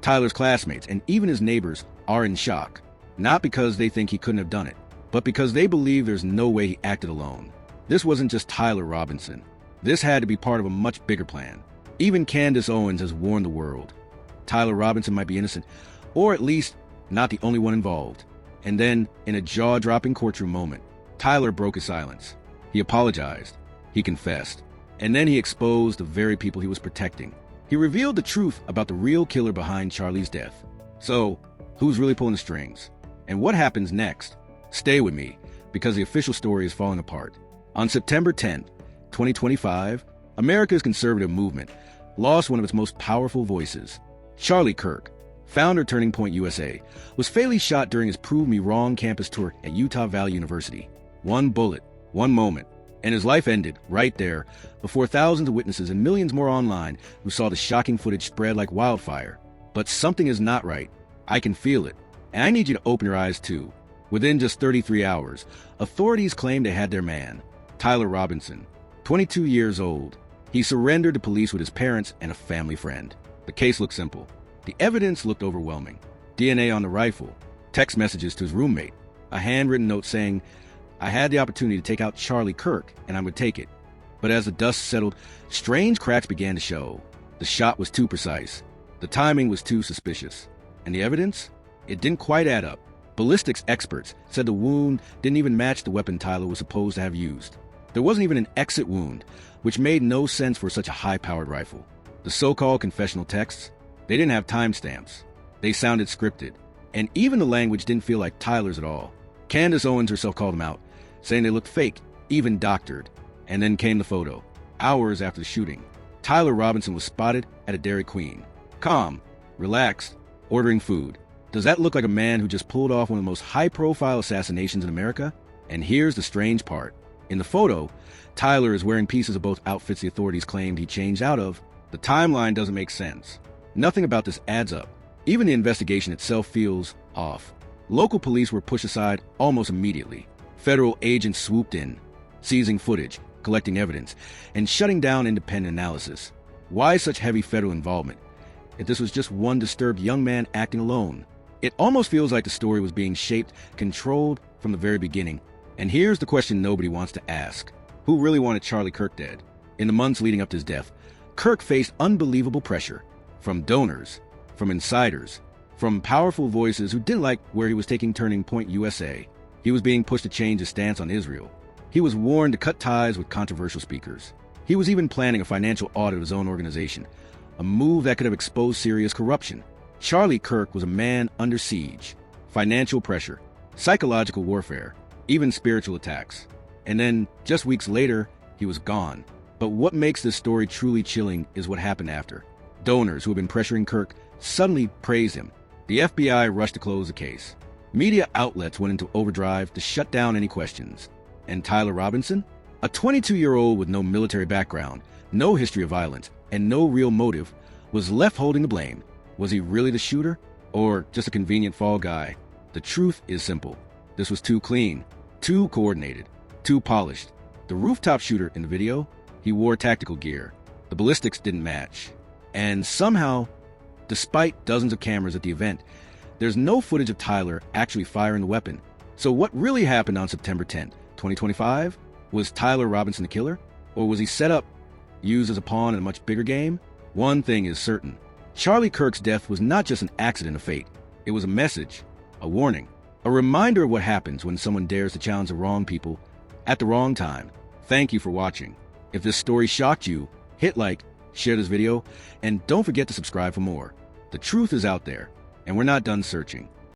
Tyler's classmates and even his neighbors are in shock, not because they think he couldn't have done it, but because they believe there's no way he acted alone. This wasn't just Tyler Robinson. This had to be part of a much bigger plan. Even Candace Owens has warned the world. Tyler Robinson might be innocent, or at least not the only one involved. And then, in a jaw-dropping courtroom moment, Tyler broke his silence. He apologized. He confessed. And then he exposed the very people he was protecting. He revealed the truth about the real killer behind Charlie's death. So, who's really pulling the strings? And what happens next? Stay with me, because the official story is falling apart. On September 10th, 2025, America's conservative movement lost one of its most powerful voices. Charlie Kirk, founder of Turning Point USA, was fatally shot during his Prove Me Wrong campus tour at Utah Valley University. One bullet, one moment, and his life ended right there before thousands of witnesses and millions more online who saw the shocking footage spread like wildfire. But something is not right. I can feel it, and I need you to open your eyes too. Within just 33 hours, authorities claimed they had their man, Tyler Robinson, 22 years old. He surrendered to police with his parents and a family friend. The case looked simple. The evidence looked overwhelming. DNA on the rifle, text messages to his roommate, a handwritten note saying, "I had the opportunity to take out Charlie Kirk, and I would take it." But as the dust settled, strange cracks began to show. The shot was too precise. The timing was too suspicious. And the evidence? It didn't quite add up. Ballistics experts said the wound didn't even match the weapon Tyler was supposed to have used. There wasn't even an exit wound, which made no sense for such a high-powered rifle. The so-called confessional texts, they didn't have timestamps. They sounded scripted. And even the language didn't feel like Tyler's at all. Candace Owens herself called them out, saying they looked fake, even doctored. And then came the photo. Hours after the shooting, Tyler Robinson was spotted at a Dairy Queen. Calm, relaxed, ordering food. Does that look like a man who just pulled off one of the most high-profile assassinations in America? And here's the strange part. In the photo, Tyler is wearing pieces of both outfits the authorities claimed he changed out of. The timeline doesn't make sense. Nothing about this adds up. Even the investigation itself feels off. Local police were pushed aside almost immediately. Federal agents swooped in, seizing footage, collecting evidence, and shutting down independent analysis. Why such heavy federal involvement if this was just one disturbed young man acting alone? It almost feels like the story was being shaped, controlled from the very beginning. And here's the question nobody wants to ask. Who really wanted Charlie Kirk dead? In the months leading up to his death, Kirk faced unbelievable pressure from donors, from insiders, from powerful voices who didn't like where he was taking Turning Point USA. He was being pushed to change his stance on Israel. He was warned to cut ties with controversial speakers. He was even planning a financial audit of his own organization, a move that could have exposed serious corruption. Charlie Kirk was a man under siege. Financial pressure, psychological warfare, even spiritual attacks. And then, just weeks later, he was gone. But what makes this story truly chilling is what happened after. Donors who had been pressuring Kirk suddenly praised him. The FBI rushed to close the case. Media outlets went into overdrive to shut down any questions. And Tyler Robinson? A 22-year-old with no military background, no history of violence, and no real motive, was left holding the blame. Was he really the shooter? Or just a convenient fall guy? The truth is simple. This was too clean, too coordinated, too polished. The rooftop shooter in the video, he wore tactical gear. The ballistics didn't match. And somehow, despite dozens of cameras at the event, there's no footage of Tyler actually firing the weapon. So what really happened on September 10th, 2025? Was Tyler Robinson the killer? Or was he set up, used as a pawn in a much bigger game? One thing is certain. Charlie Kirk's death was not just an accident of fate. It was a message, a warning, a reminder of what happens when someone dares to challenge the wrong people at the wrong time. Thank you for watching. If this story shocked you, hit like, share this video, and don't forget to subscribe for more. The truth is out there, and we're not done searching.